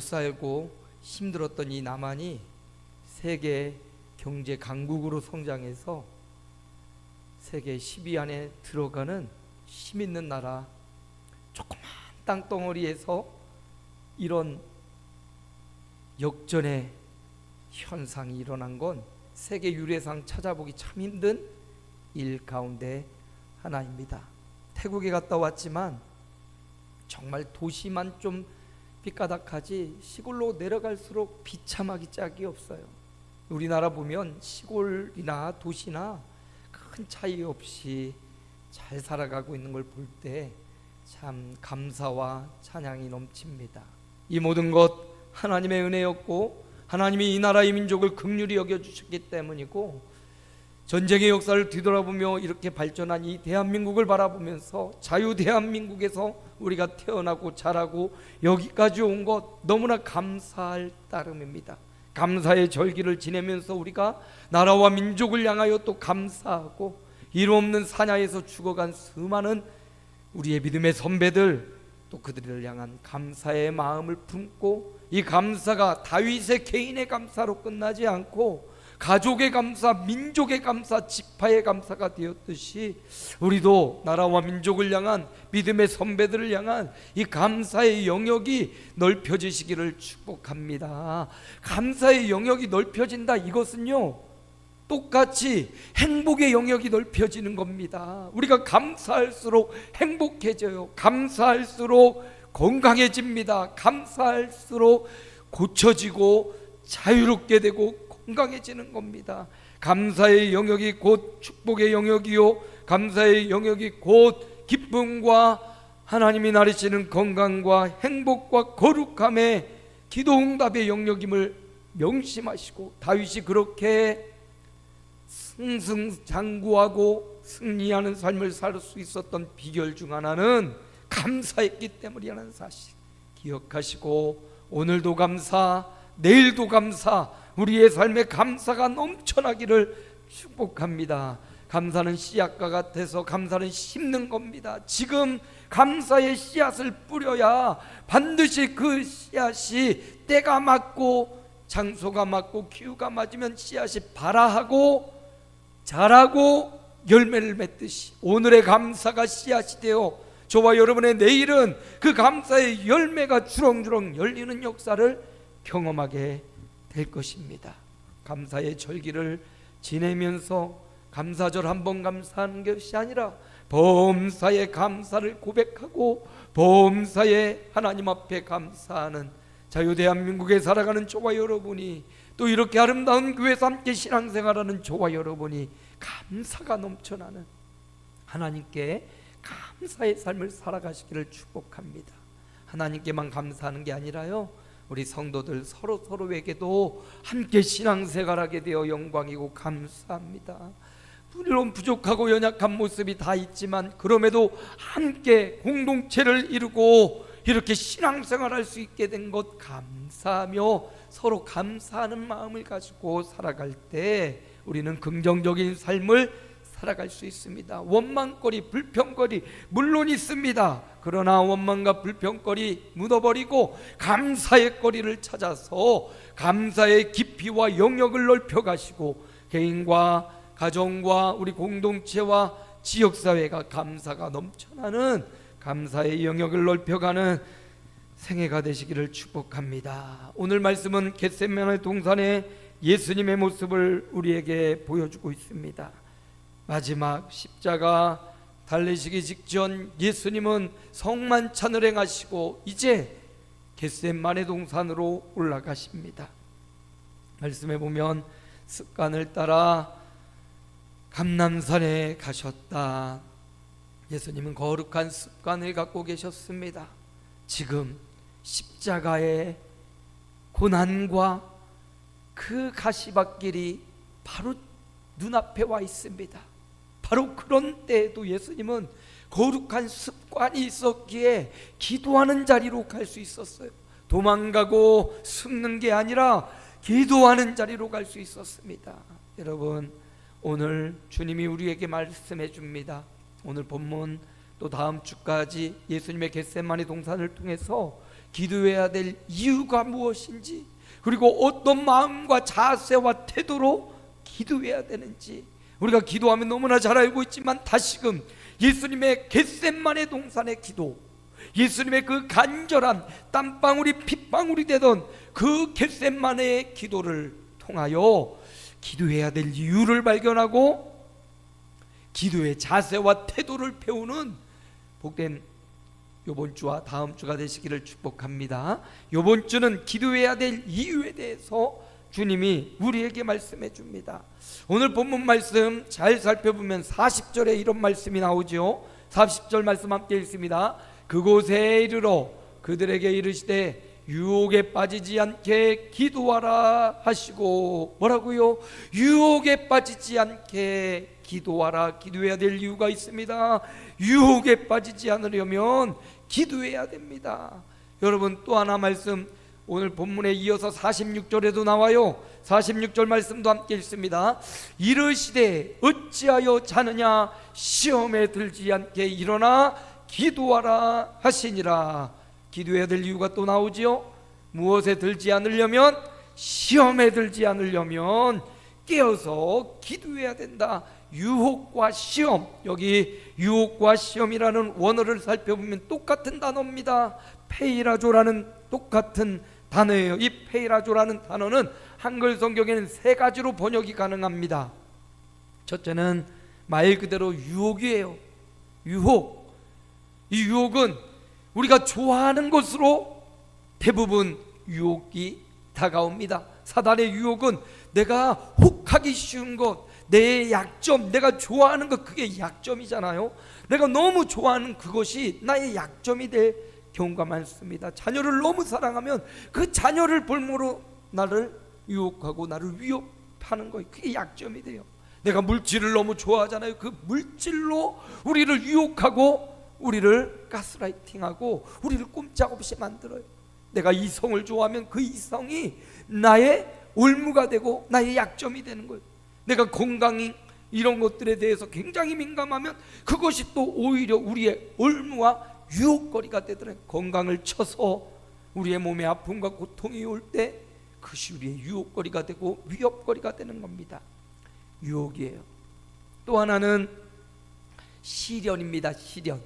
살고 힘들었던 이 남한이 세계 경제 강국으로 성장해서 세계 10위 안에 들어가는 힘 있는 나라, 조그만 땅덩어리에서 이런 역전의 현상이 일어난 건 세계 유례상 찾아보기 참 힘든 일 가운데 하나입니다. 태국에 갔다 왔지만 정말 도시만 좀 삐까닥하지 시골로 내려갈수록 비참하기 짝이 없어요. 우리나라 보면 시골이나 도시나 큰 차이 없이 잘 살아가고 있는 걸 볼 때 참 감사와 찬양이 넘칩니다. 이 모든 것 하나님의 은혜였고 하나님이 이 나라의 민족을 긍휼히 여겨주셨기 때문이고, 전쟁의 역사를 뒤돌아보며 이렇게 발전한 이 대한민국을 바라보면서 자유 대한민국에서 우리가 태어나고 자라고 여기까지 온 것 너무나 감사할 따름입니다. 감사의 절기를 지내면서 우리가 나라와 민족을 향하여 또 감사하고, 이루 없는 사냐에서 죽어간 수많은 우리의 믿음의 선배들, 또 그들을 향한 감사의 마음을 품고, 이 감사가 다윗의 개인의 감사로 끝나지 않고 가족의 감사, 민족의 감사, 지파의 감사가 되었듯이 우리도 나라와 민족을 향한 믿음의 선배들을 향한 이 감사의 영역이 넓혀지시기를 축복합니다. 감사의 영역이 넓혀진다, 이것은요 똑같이 행복의 영역이 넓혀지는 겁니다. 우리가 감사할수록 행복해져요. 감사할수록 건강해집니다. 감사할수록 고쳐지고 자유롭게 되고 건강해지는 겁니다. 감사의 영역이 곧 축복의 영역이요, 감사의 영역이 곧 기쁨과 하나님이 나르시는 건강과 행복과 거룩함의 기도응답의 영역임을 명심하시고, 다윗이 그렇게 승승장구하고 승리하는 삶을 살 수 있었던 비결 중 하나는 감사했기 때문이라는 사실 기억하시고, 오늘도 감사, 내일도 감사, 우리의 삶에 감사가 넘쳐나기를 축복합니다. 감사는 씨앗과 같아서 감사는 심는 겁니다. 지금 감사의 씨앗을 뿌려야 반드시 그 씨앗이 때가 맞고 장소가 맞고 기후가 맞으면 씨앗이 발아하고 자라고 열매를 맺듯이 오늘의 감사가 씨앗이 되어 저와 여러분의 내일은 그 감사의 열매가 주렁주렁 열리는 역사를 경험하게 될 것입니다. 감사의 절기를 지내면서 감사절 한 번 감사하는 것이 아니라 범사의 감사를 고백하고 범사의 하나님 앞에 감사하는 자유 대한민국에 살아가는 저와 여러분이, 또 이렇게 아름다운 교회에서 함께 신앙생활하는 저와 여러분이 감사가 넘쳐나는 하나님께 감사의 삶을 살아가시기를 축복합니다. 하나님께만 감사하는 게 아니라요, 우리 성도들 서로에게도 함께 신앙생활하게 되어 영광이고 감사합니다. 물론 부족하고 연약한 모습이 다 있지만 그럼에도 함께 공동체를 이루고 이렇게 신앙생활할 수 있게 된 것 감사하며 서로 감사하는 마음을 가지고 살아갈 때 우리는 긍정적인 삶을 살아갈 수 있습니다. 원망거리, 불평거리 물론 있습니다. 그러나 원망과 불평거리 묻어버리고 감사의 거리를 찾아서 감사의 깊이와 영역을 넓혀가시고 개인과 가정과 우리 공동체와 지역사회가 감사가 넘쳐나는 감사의 영역을 넓혀가는 생애가 되시기를 축복합니다. 오늘 말씀은 겟세마네 동산의 예수님의 모습을 우리에게 보여주고 있습니다. 마지막 십자가 달리시기 직전 예수님은 성만찬을 행하시고 이제 겟세마네 동산으로 올라가십니다. 말씀에 보면 습관을 따라 감람산에 가셨다. 예수님은 거룩한 습관을 갖고 계셨습니다. 지금 십자가의 고난과 그 가시밭길이 바로 눈앞에 와 있습니다. 바로 그런 때에도 예수님은 거룩한 습관이 있었기에 기도하는 자리로 갈 수 있었어요. 도망가고 숨는 게 아니라 기도하는 자리로 갈 수 있었습니다. 여러분, 오늘 주님이 우리에게 말씀해 줍니다. 오늘 본문 또 다음 주까지 예수님의 겟세마네 동산을 통해서 기도해야 될 이유가 무엇인지, 그리고 어떤 마음과 자세와 태도로 기도해야 되는지 우리가 기도하면 너무나 잘 알고 있지만, 다시금 예수님의 겟세마네 동산의 기도, 예수님의 그 간절한 땀방울이 핏방울이 되던 그 겟세마네의 기도를 통하여 기도해야 될 이유를 발견하고 기도의 자세와 태도를 배우는 복된 이번 주와 다음 주가 되시기를 축복합니다. 이번 주는 기도해야 될 이유에 대해서 주님이 우리에게 말씀해 줍니다. 오늘 본문 말씀 잘 살펴보면 40절에 이런 말씀이 나오죠. 40절 말씀 함께 읽습니다. 그곳에 이르러 그들에게 이르시되 유혹에 빠지지 않게 기도하라 하시고, 뭐라고요? 유혹에 빠지지 않게 기도하라. 기도해야 될 이유가 있습니다. 유혹에 빠지지 않으려면 기도해야 됩니다. 여러분, 또 하나 말씀 오늘 본문에 이어서 46절에도 나와요. 46절 말씀도 함께 읽습니다. 이르시되 어찌하여 자느냐, 시험에 들지 않게 일어나 기도하라 하시니라. 기도해야 될 이유가 또 나오지요. 무엇에 들지 않으려면, 시험에 들지 않으려면 깨어서 기도해야 된다. 유혹과 시험, 여기 유혹과 시험이라는 원어를 살펴보면 똑같은 단어입니다. 페이라조라는 똑같은 단어예요. 이 페이라조라는 단어는 한글 성경에는 세 가지로 번역이 가능합니다. 첫째는 말 그대로 유혹이에요. 유혹. 이 유혹은 우리가 좋아하는 것으로 대부분 유혹이 다가옵니다. 사단의 유혹은 내가 혹하기 쉬운 것, 내 약점, 내가 좋아하는 것, 그게 약점이잖아요. 내가 너무 좋아하는 그것이 나의 약점이 될 경우가 많습니다. 자녀를 너무 사랑하면 그 자녀를 볼모로 나를 유혹하고 나를 위협하는 거, 그게 약점이 돼요. 내가 물질을 너무 좋아하잖아요. 그 물질로 우리를 유혹하고 우리를 가스라이팅하고 우리를 꼼짝없이 만들어요. 내가 이성을 좋아하면 그 이성이 나의 올무가 되고 나의 약점이 되는 거예요. 내가 건강 이런 것들에 대해서 굉장히 민감하면 그것이 또 오히려 우리의 올무와 유혹거리가 되더라고요. 건강을 쳐서 우리의 몸에 아픔과 고통이 올 때 그것이 우리의 유혹거리가 되고 위협거리가 되는 겁니다. 유혹이에요. 또 하나는 시련입니다. 시련.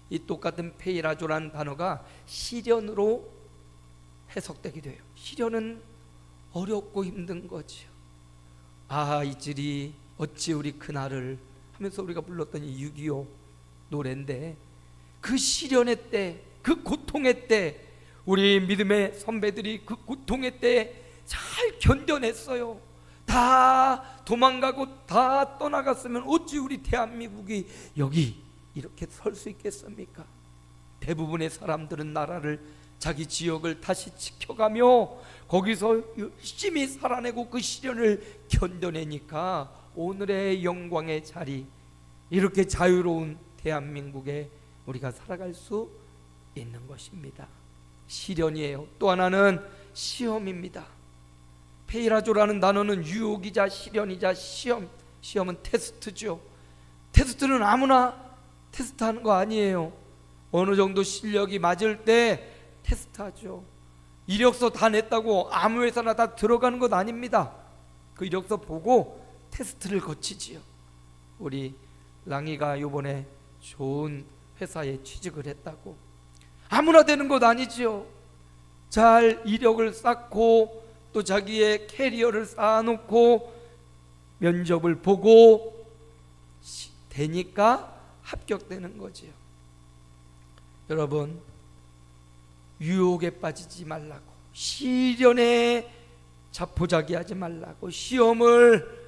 이 똑같은 페이라조라는 단어가 시련으로 해석되기도 해요. 시련은 어렵고 힘든 거죠. 아, 이들이 어찌 우리 그날을 하면서 우리가 불렀던 이 6.25 노래인데, 그 시련의 때, 그 고통의 때 우리 믿음의 선배들이 그 고통의 때 잘 견뎌냈어요. 다 도망가고 다 떠나갔으면 어찌 우리 대한민국이 여기 이렇게 설 수 있겠습니까? 대부분의 사람들은 나라를, 자기 지역을 다시 지켜가며 거기서 열심히 살아내고 그 시련을 견뎌내니까 오늘의 영광의 자리, 이렇게 자유로운 대한민국에 우리가 살아갈 수 있는 것입니다. 시련이에요. 또 하나는 시험입니다. 페이라조라는 단어는 유혹이자 시련이자 시험. 시험은 테스트죠. 테스트는 아무나 테스트하는 거 아니에요. 어느 정도 실력이 맞을 때 테스트하죠. 이력서 다 냈다고 아무 회사나 다 들어가는 것 아닙니다. 그 이력서 보고 테스트를 거치지요. 우리 랑이가 요번에 좋은 회사에 취직을 했다고 아무나 되는 것 아니지요. 잘 이력을 쌓고 또 자기의 캐리어를 쌓아놓고 면접을 보고 되니까 합격되는 거지요. 여러분, 유혹에 빠지지 말라고, 시련에 자포자기하지 말라고, 시험을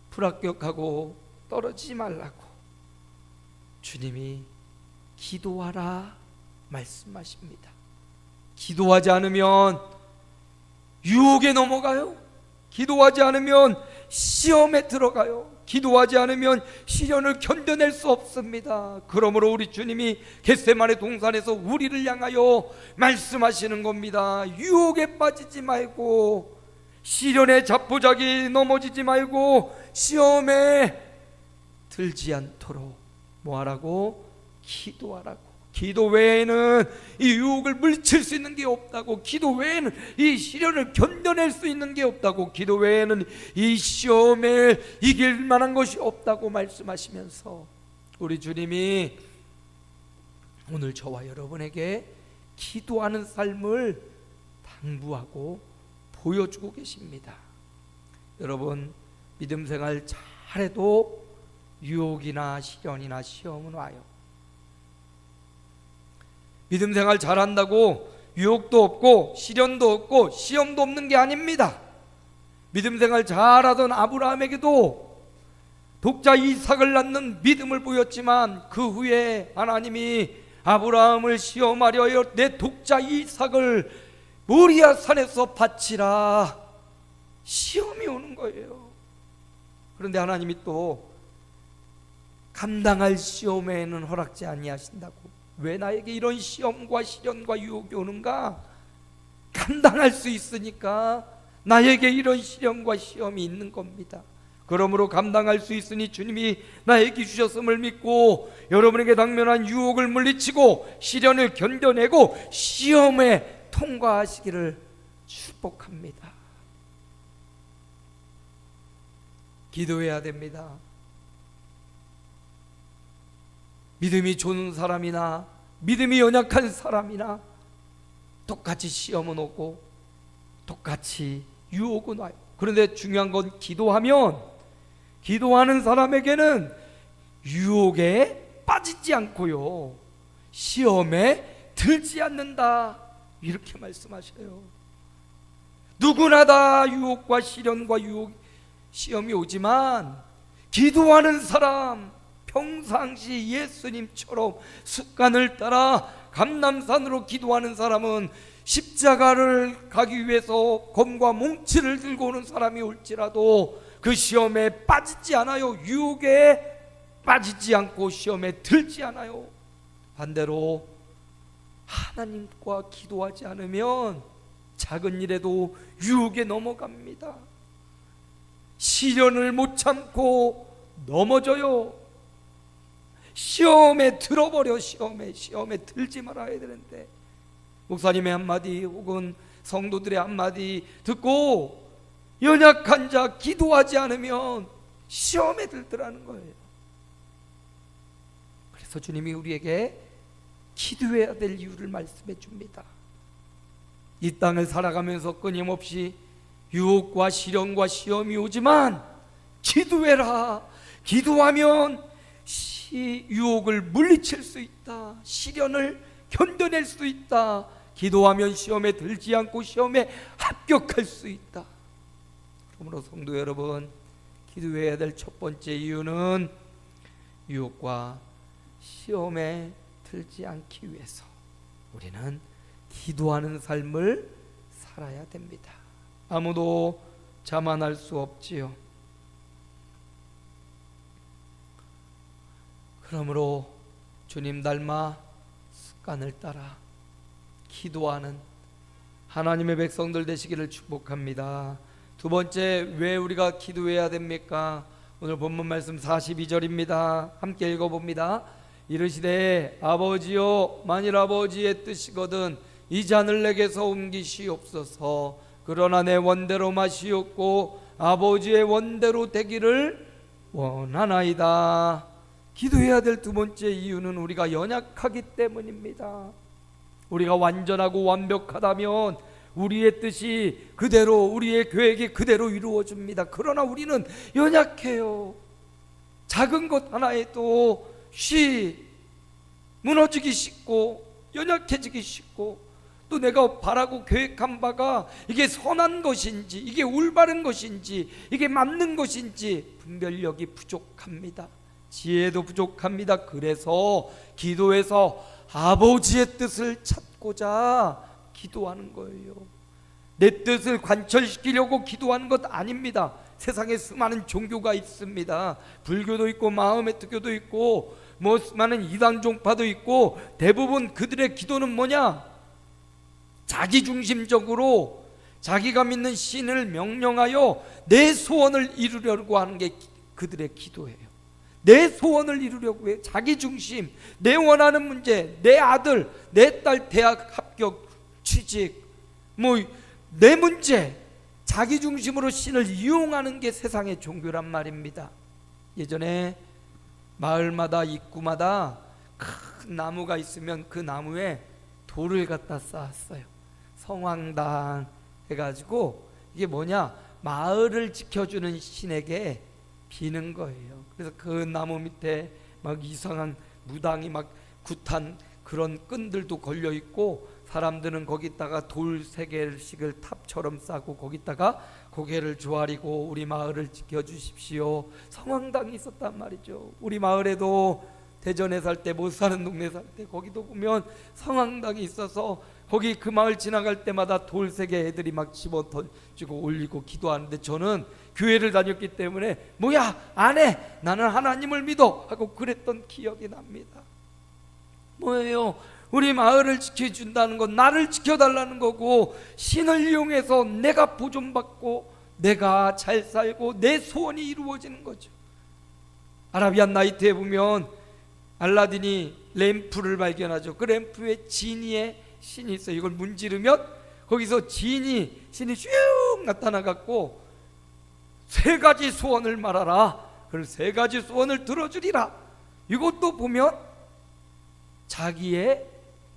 불합격하고 떨어지지 말라고 주님이 기도하라 말씀하십니다. 기도하지 않으면 유혹에 넘어가요. 기도하지 않으면 시험에 들어가요. 기도하지 않으면 시련을 견뎌낼 수 없습니다. 그러므로 우리 주님이 겟세마네 동산에서 우리를 향하여 말씀하시는 겁니다. 유혹에 빠지지 말고, 시련에 자포자기 넘어지지 말고, 시험에 들지 않도록 뭐하라고? 기도하라고. 기도 외에는 이 유혹을 물리칠 수 있는 게 없다고, 기도 외에는 이 시련을 견뎌낼 수 있는 게 없다고, 기도 외에는 이 시험에 이길 만한 것이 없다고 말씀하시면서 우리 주님이 오늘 저와 여러분에게 기도하는 삶을 당부하고 보여주고 계십니다. 여러분, 믿음 생활 잘해도 유혹이나 시련이나 시험은 와요. 믿음 생활 잘한다고 유혹도 없고 시련도 없고 시험도 없는 게 아닙니다. 믿음 생활 잘하던 아브라함에게도 독자 이삭을 낳는 믿음을 보였지만 그 후에 하나님이 아브라함을 시험하려 내 독자 이삭을 모리아 산에서 바치라, 시험이 오는 거예요. 그런데 하나님이 또 감당할 시험에는 허락지 아니하신다고. 왜 나에게 이런 시험과 시련과 유혹이 오는가? 감당할 수 있으니까 나에게 이런 시련과 시험이 있는 겁니다. 그러므로 감당할 수 있으니 주님이 나에게 주셨음을 믿고 여러분에게 당면한 유혹을 물리치고 시련을 견뎌내고 시험에 통과하시기를 축복합니다. 기도해야 됩니다. 믿음이 좋은 사람이나 믿음이 연약한 사람이나 똑같이 시험은 오고 똑같이 유혹은 와요. 그런데 중요한 건 기도하는 사람에게는 유혹에 빠지지 않고요, 시험에 들지 않는다, 이렇게 말씀하셔요. 누구나 다 유혹과 시련과 시험이 오지만 기도하는 사람, 평상시 예수님처럼 습관을 따라 감람산으로 기도하는 사람은 십자가를 가기 위해서 검과 몽치를 들고 오는 사람이 올지라도 그 시험에 빠지지 않아요. 유혹에 빠지지 않고 시험에 들지 않아요. 반대로 하나님과 기도하지 않으면 작은 일에도 유혹에 넘어갑니다. 시련을 못 참고 넘어져요. 시험에 들어버려. 시험에 들지 말아야 되는데 목사님의 한마디 혹은 성도들의 한마디 듣고 연약한 자 기도하지 않으면 시험에 들더라는 거예요. 그래서 주님이 우리에게 기도해야 될 이유를 말씀해 줍니다. 이 땅을 살아가면서 끊임없이 유혹과 시련과 시험이 오지만 기도해라. 기도하면 유혹을 물리칠 수 있다. 시련을 견뎌낼 수 있다. 기도하면 시험에 들지 않고 시험에 합격할 수 있다. 그러므로 성도 여러분, 기도해야 될 첫 번째 이유는 유혹과 시험에 들지 않기 위해서 우리는 기도하는 삶을 살아야 됩니다. 아무도 자만할 수 없지요. 그러므로 주님 닮아 습관을 따라 기도하는 하나님의 백성들 되시기를 축복합니다. 두 번째, 왜 우리가 기도해야 됩니까? 오늘 본문 말씀 42절입니다. 함께 읽어봅니다. 이르시되 아버지여, 만일 아버지의 뜻이거든 이 잔을 내게서 옮기시옵소서. 그러나 내 원대로 마시옵고 아버지의 원대로 되기를 원하나이다. 기도해야 될 두 번째 이유는 우리가 연약하기 때문입니다. 우리가 완전하고 완벽하다면 우리의 뜻이 그대로, 우리의 계획이 그대로 이루어집니다. 그러나 우리는 연약해요. 작은 것 하나에도 무너지기 쉽고 연약해지기 쉽고, 또 내가 바라고 계획한 바가 이게 선한 것인지 이게 올바른 것인지 이게 맞는 것인지 분별력이 부족합니다. 지혜도 부족합니다. 그래서 기도해서 아버지의 뜻을 찾고자 기도하는 거예요. 내 뜻을 관철시키려고 기도하는 것 아닙니다. 세상에 수많은 종교가 있습니다. 불교도 있고 마음의 특교도 있고 수많은 이단 종파도 있고, 대부분 그들의 기도는 뭐냐? 자기중심적으로 자기가 믿는 신을 명령하여 내 소원을 이루려고 하는 게 그들의 기도예요. 내 소원을 이루려고 해. 자기 중심, 내 원하는 문제, 내 아들, 내 딸 대학 합격, 취직, 뭐 내 문제, 자기 중심으로 신을 이용하는 게 세상의 종교란 말입니다. 예전에 마을마다 입구마다 큰 나무가 있으면 그 나무에 돌을 갖다 쌓았어요. 성황당 해가지고 이게 뭐냐, 마을을 지켜주는 신에게 비는 거예요. 그래서 그 나무 밑에 막 이상한 무당이 막 굿한 그런 끈들도 걸려 있고, 사람들은 거기다가 돌 3개씩을 탑처럼 싸고 거기다가 고개를 조아리고 우리 마을을 지켜주십시오. 성황당이 있었단 말이죠. 우리 마을에도 대전에 살 때, 못 사는 동네 살 때 거기도 보면 성황당이 있어서 거기 그 마을 지나갈 때마다 돌 3개 애들이 막 집어 던지고 올리고 기도하는데, 저는 교회를 다녔기 때문에 뭐야 안 해, 나는 하나님을 믿어 하고 그랬던 기억이 납니다. 뭐예요? 우리 마을을 지켜준다는 건 나를 지켜달라는 거고, 신을 이용해서 내가 보존받고 내가 잘 살고 내 소원이 이루어지는 거죠. 아라비안 나이트에 보면 알라딘이 램프를 발견하죠. 그 램프에 지니의 신이 있어요. 이걸 문지르면 거기서 신이 슉 나타나갖고 3가지 소원을 말하라, 그럼 3가지 소원을 들어주리라. 이것도 보면 자기의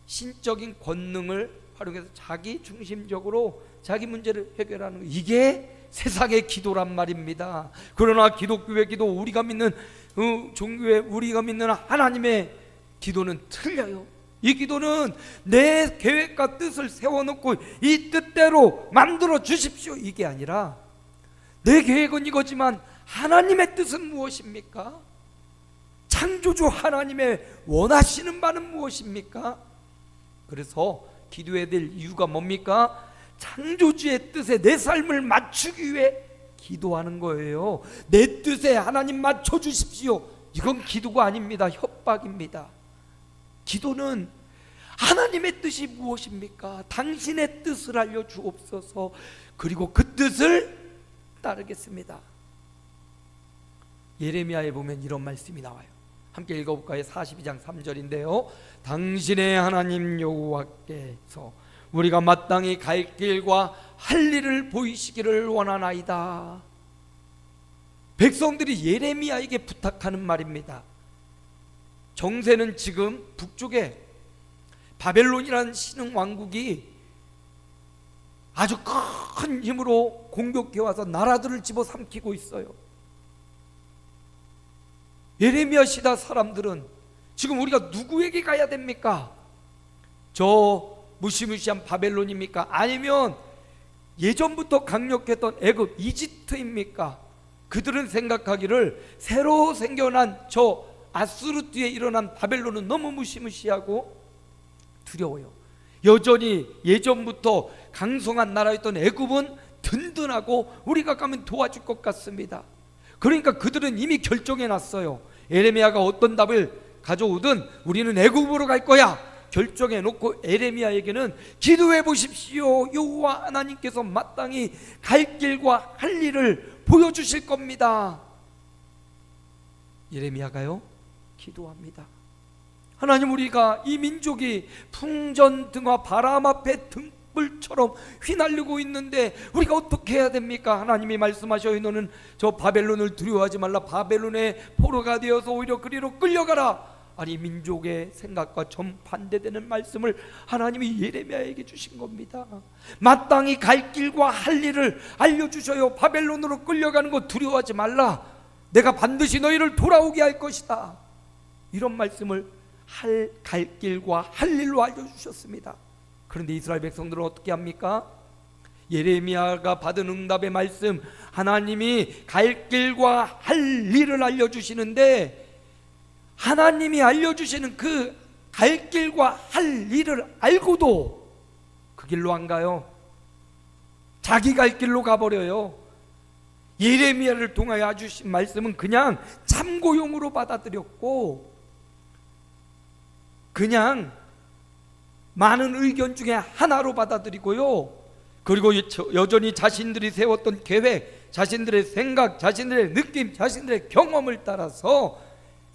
신적인 권능을 활용해서 자기 중심적으로 자기 문제를 해결하는 거, 이게 세상의 기도란 말입니다. 그러나 기독교의 기도, 우리가 믿는 종교의 우리가 믿는 하나님의 기도는 틀려요. 이 기도는 내 계획과 뜻을 세워놓고 이 뜻대로 만들어 주십시오, 이게 아니라 내 계획은 이거지만 하나님의 뜻은 무엇입니까? 창조주 하나님의 원하시는 바는 무엇입니까? 그래서 기도해야 될 이유가 뭡니까? 창조주의 뜻에 내 삶을 맞추기 위해 기도하는 거예요. 내 뜻에 하나님 맞춰주십시오, 이건 기도가 아닙니다. 협박입니다. 기도는 하나님의 뜻이 무엇입니까? 당신의 뜻을 알려주옵소서. 그리고 그 뜻을 따르겠습니다. 예레미야에 보면 이런 말씀이 나와요. 함께 읽어볼까요? 42장 3절인데요 당신의 하나님 여호와께서 우리가 마땅히 갈 길과 할 일을 보이시기를 원하나이다. 백성들이 예레미야에게 부탁하는 말입니다. 정세는 지금 북쪽에 바벨론이라는 신흥 왕국이 아주 큰 힘으로 공격해와서 나라들을 집어삼키고 있어요. 예레미야 시대 사람들은 지금 우리가 누구에게 가야 됩니까? 저 무시무시한 바벨론입니까? 아니면 예전부터 강력했던 애굽, 이집트입니까? 그들은 생각하기를 새로 생겨난 저 아수르 뒤에 일어난 바벨론은 너무 무시무시하고 두려워요. 여전히 예전부터 강성한 나라였던 애굽은 든든하고 우리가 가면 도와줄 것 같습니다. 그러니까 그들은 이미 결정해 놨어요. 예레미야가 어떤 답을 가져오든 우리는 애굽으로 갈 거야 결정해 놓고 예레미야에게는 기도해 보십시오. 여호와 하나님께서 마땅히 갈 길과 할 일을 보여주실 겁니다. 예레미야가요 기도합니다. 하나님, 우리가 이 민족이 풍전등화 바람 앞에 등불처럼 휘날리고 있는데 우리가 어떻게 해야 됩니까? 하나님이 말씀하셔요. 너는 저 바벨론을 두려워하지 말라. 바벨론의 포로가 되어서 오히려 그리로 끌려가라. 아니, 민족의 생각과 정반대되는 말씀을 하나님이 예레미야에게 주신 겁니다. 마땅히 갈 길과 할 일을 알려주셔요. 바벨론으로 끌려가는 거 두려워하지 말라. 내가 반드시 너희를 돌아오게 할 것이다. 이런 말씀을 갈 길과 할 일로 알려주셨습니다. 그런데 이스라엘 백성들은 어떻게 합니까? 예레미야가 받은 응답의 말씀, 하나님이 갈 길과 할 일을 알려주시는데 하나님이 알려주시는 그 갈 길과 할 일을 알고도 그 길로 안 가요. 자기 갈 길로 가버려요. 예레미야를 통하여 주신 말씀은 그냥 참고용으로 받아들였고 그냥 많은 의견 중에 하나로 받아들이고요. 그리고 여전히 자신들이 세웠던 계획, 자신들의 생각, 자신들의 느낌, 자신들의 경험을 따라서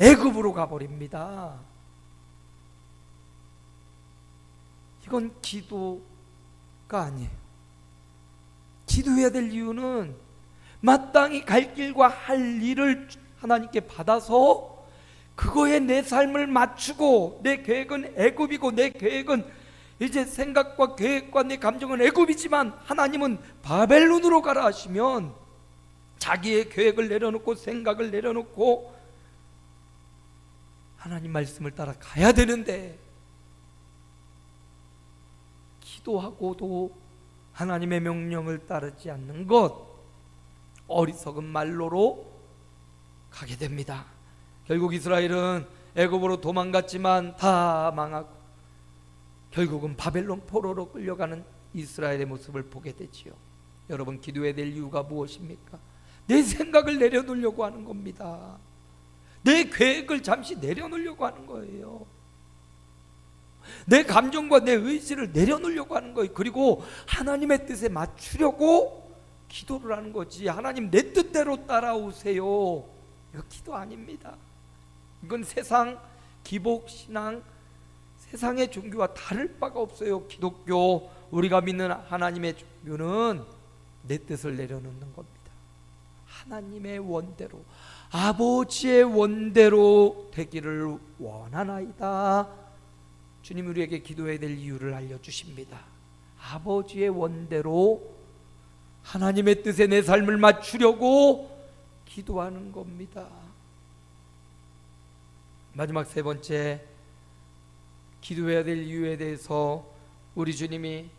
애굽으로 가버립니다. 이건 기도가 아니에요. 기도해야 될 이유는 마땅히 갈 길과 할 일을 하나님께 받아서 그거에 내 삶을 맞추고, 내 계획은 애굽이고 내 계획은 이제 생각과 계획과 내 감정은 애굽이지만 하나님은 바벨론으로 가라 하시면 자기의 계획을 내려놓고 생각을 내려놓고 하나님 말씀을 따라 가야 되는데, 기도하고도 하나님의 명령을 따르지 않는 것, 어리석은 말로로 가게 됩니다. 결국 이스라엘은 애굽으로 도망갔지만 다 망하고 결국은 바벨론 포로로 끌려가는 이스라엘의 모습을 보게 되지요. 여러분, 기도해야 될 이유가 무엇입니까? 내 생각을 내려놓으려고 하는 겁니다. 내 계획을 잠시 내려놓으려고 하는 거예요. 내 감정과 내 의지를 내려놓으려고 하는 거예요. 그리고 하나님의 뜻에 맞추려고 기도를 하는 거지, 하나님 내 뜻대로 따라오세요, 이거 기도 아닙니다. 이건 세상 기복신앙, 세상의 종교와 다를 바가 없어요. 기독교, 우리가 믿는 하나님의 종교는 내 뜻을 내려놓는 겁니다. 하나님의 원대로, 아버지의 원대로 되기를 원하나이다. 주님 우리에게 기도해야 될 이유를 알려주십니다. 아버지의 원대로 하나님의 뜻에 내 삶을 맞추려고 기도하는 겁니다. 마지막 세 번째, 기도해야 될 이유에 대해서 우리 주님이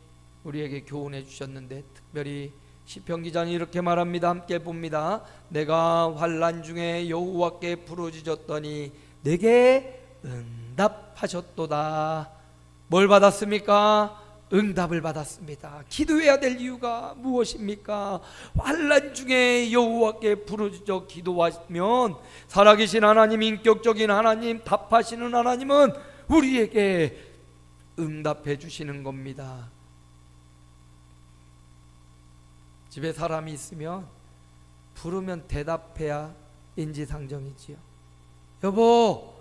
우리에게 교훈해 주셨는데, 특별히 시편 기자는 이렇게 말합니다. 함께 봅니다. 내가 환난 중에 여호와께 부르짖었더니 내게 응답하셨도다. 뭘 받았습니까? 응답을 받았습니다. 기도해야 될 이유가 무엇입니까? 환난 중에 여호와께 부르짖어 기도하면 살아계신 하나님, 인격적인 하나님, 답하시는 하나님은 우리에게 응답해 주시는 겁니다. 집에 사람이 있으면 부르면 대답해야 인지상정이지요. 여보,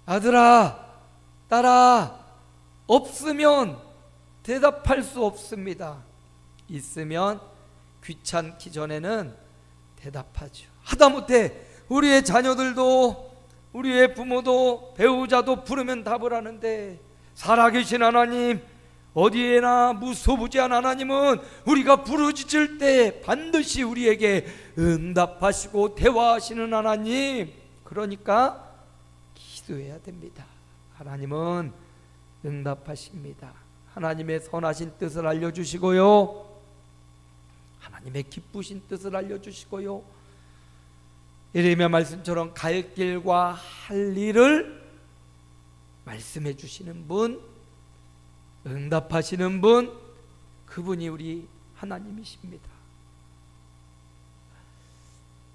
아들아, 딸아, 없으면 대답할 수 없습니다. 있으면 귀찮기 전에는 대답하죠. 하다못해 우리의 자녀들도, 우리의 부모도, 배우자도 부르면 답을 하는데, 살아계신 하나님, 어디에나 무소부지한 하나님은 우리가 부르짖을 때 반드시 우리에게 응답하시고 대화하시는 하나님. 그러니까 기도해야 됩니다. 하나님은 응답하십니다. 하나님의 선하신 뜻을 알려주시고요, 하나님의 기쁘신 뜻을 알려주시고요, 예레미야 말씀처럼 갈 길과 할 일을 말씀해 주시는 분, 응답하시는 분, 그분이 우리 하나님이십니다.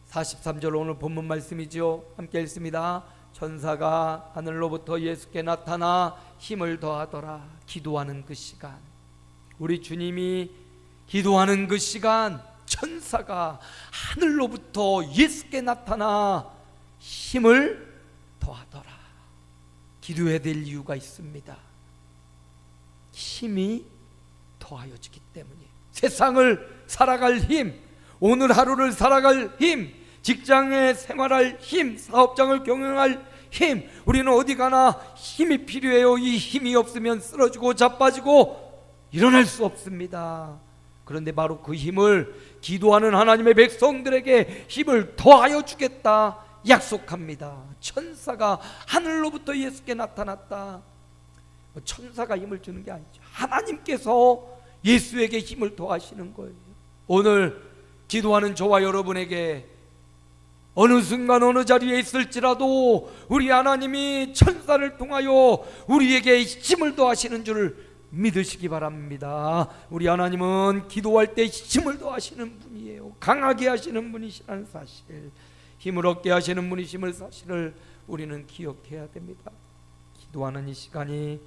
43절 오늘 본문 말씀이죠. 함께 읽습니다. 천사가 하늘로부터 예수께 나타나 힘을 더하더라. 기도하는 그 시간, 우리 주님이 기도하는 그 시간, 천사가 하늘로부터 예수께 나타나 힘을 더하더라. 기도해야 될 이유가 있습니다. 힘이 더하여지기 때문이에요. 세상을 살아갈 힘, 오늘 하루를 살아갈 힘, 직장에 생활할 힘, 사업장을 경영할 힘, 우리는 어디 가나 힘이 필요해요. 이 힘이 없으면 쓰러지고 자빠지고 일어날 수 없습니다. 그런데 바로 그 힘을 기도하는 하나님의 백성들에게 힘을 더하여 주겠다 약속합니다. 천사가 하늘로부터 예수께 나타났다. 천사가 힘을 주는 게 아니죠. 하나님께서 예수에게 힘을 더하시는 거예요. 오늘 기도하는 저와 여러분에게 어느 순간 어느 자리에 있을지라도 우리 하나님이 천사를 통하여 우리에게 힘을 더하시는 줄을 믿으시기 바랍니다. 우리 하나님은 기도할 때 힘을 더하시는 분이에요. 강하게 하시는 분이시라는 사실, 힘을 얻게 하시는 분이심을 사실을 우리는 기억해야 됩니다. 기도하는 이 시간이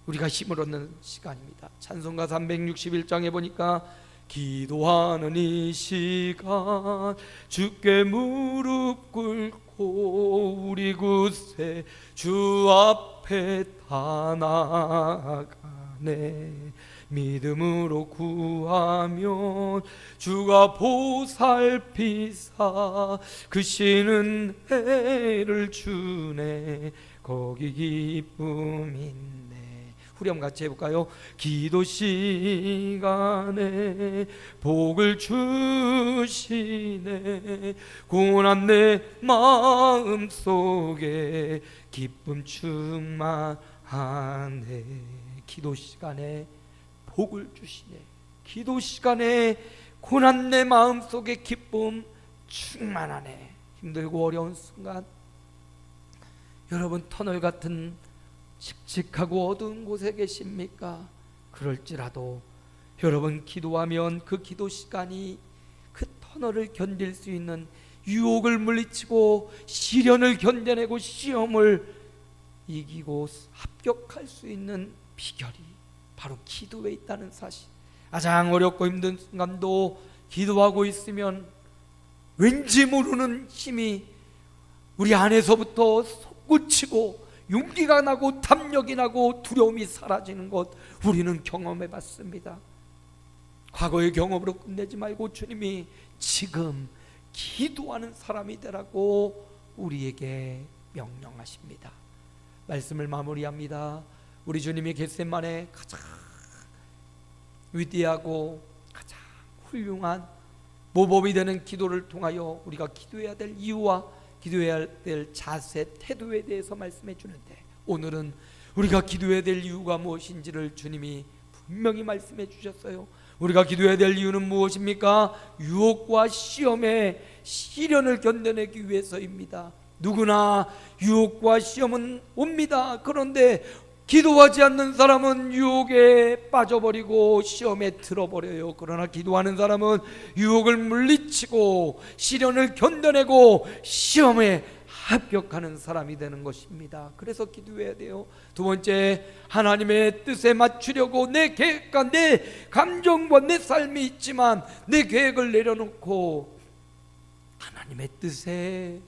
우리가 힘을 얻는 시간입니다. 찬송가 361장에 보니까 기도하는 이 시간 주께 무릎 꿇고 우리 굳세 주 앞에 다 나아가네. 믿음으로 구하면 주가 보살피사 크신 은혜를 주네. 거기 기쁨 있네. 우리 한번 같이 해볼까요? 기도 시간에 복을 주시네. 고난 내 마음속에 기쁨 충만하네. 기도 시간에 복을 주시네. 기도 시간에 고난 내 마음속에 기쁨 충만하네. 힘들고 어려운 순간, 여러분 터널 같은 칙칙하고 어두운 곳에 계십니까? 그럴지라도 여러분 기도하면 그 기도 시간이 그 터널을 견딜 수 있는, 유혹을 물리치고 시련을 견뎌내고 시험을 이기고 합격할 수 있는 비결이 바로 기도에 있다는 사실. 가장 어렵고 힘든 순간도 기도하고 있으면 왠지 모르는 힘이 우리 안에서부터 솟구치고 용기가 나고 담력이 나고 두려움이 사라지는 것 우리는 경험해 봤습니다. 과거의 경험으로 끝내지 말고 주님이 지금 기도하는 사람이 되라고 우리에게 명령하십니다. 말씀을 마무리합니다. 우리 주님이 겟세마네 가장 위대하고 가장 훌륭한 모범이 되는 기도를 통하여 우리가 기도해야 될 이유와 기도해야 될 자세, 태도에 대해서 말씀해 주는데, 오늘은 우리가 기도해야 될 이유가 무엇인지를 주님이 분명히 말씀해 주셨어요. 우리가 기도해야 될 이유는 무엇입니까? 유혹과 시험의 시련을 견뎌내기 위해서입니다. 누구나 유혹과 시험은 옵니다. 그런데 기도하지 않는 사람은 유혹에 빠져버리고 시험에 들어버려요. 그러나 기도하는 사람은 유혹을 물리치고 시련을 견뎌내고 시험에 합격하는 사람이 되는 것입니다. 그래서 기도해야 돼요. 두 번째, 하나님의 뜻에 맞추려고 내 계획과 내 감정과 내 삶이 있지만 내 계획을 내려놓고 하나님의 뜻에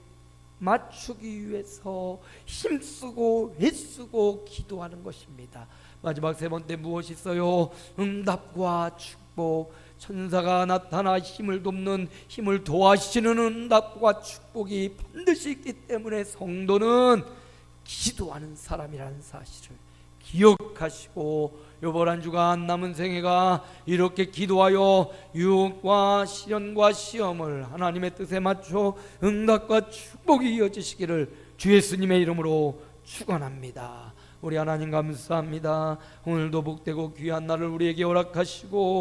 맞추기 위해서 힘쓰고 애쓰고 기도하는 것입니다. 마지막 세 번째 무엇이 있어요? 응답과 축복. 천사가 나타나 힘을 돕는, 힘을 도와주시는 응답과 축복이 반드시 있기 때문에 성도는 기도하는 사람이라는 사실을 기억하시고, 요번 한 주간 남은 생애가 이렇게 기도하여 유혹과 시련과 시험을 하나님의 뜻에 맞춰 응답과 축복이 이어지시기를 주 예수님의 이름으로 축원합니다. 우리 하나님 감사합니다. 오늘도 복되고 귀한 날을 우리에게 허락하시고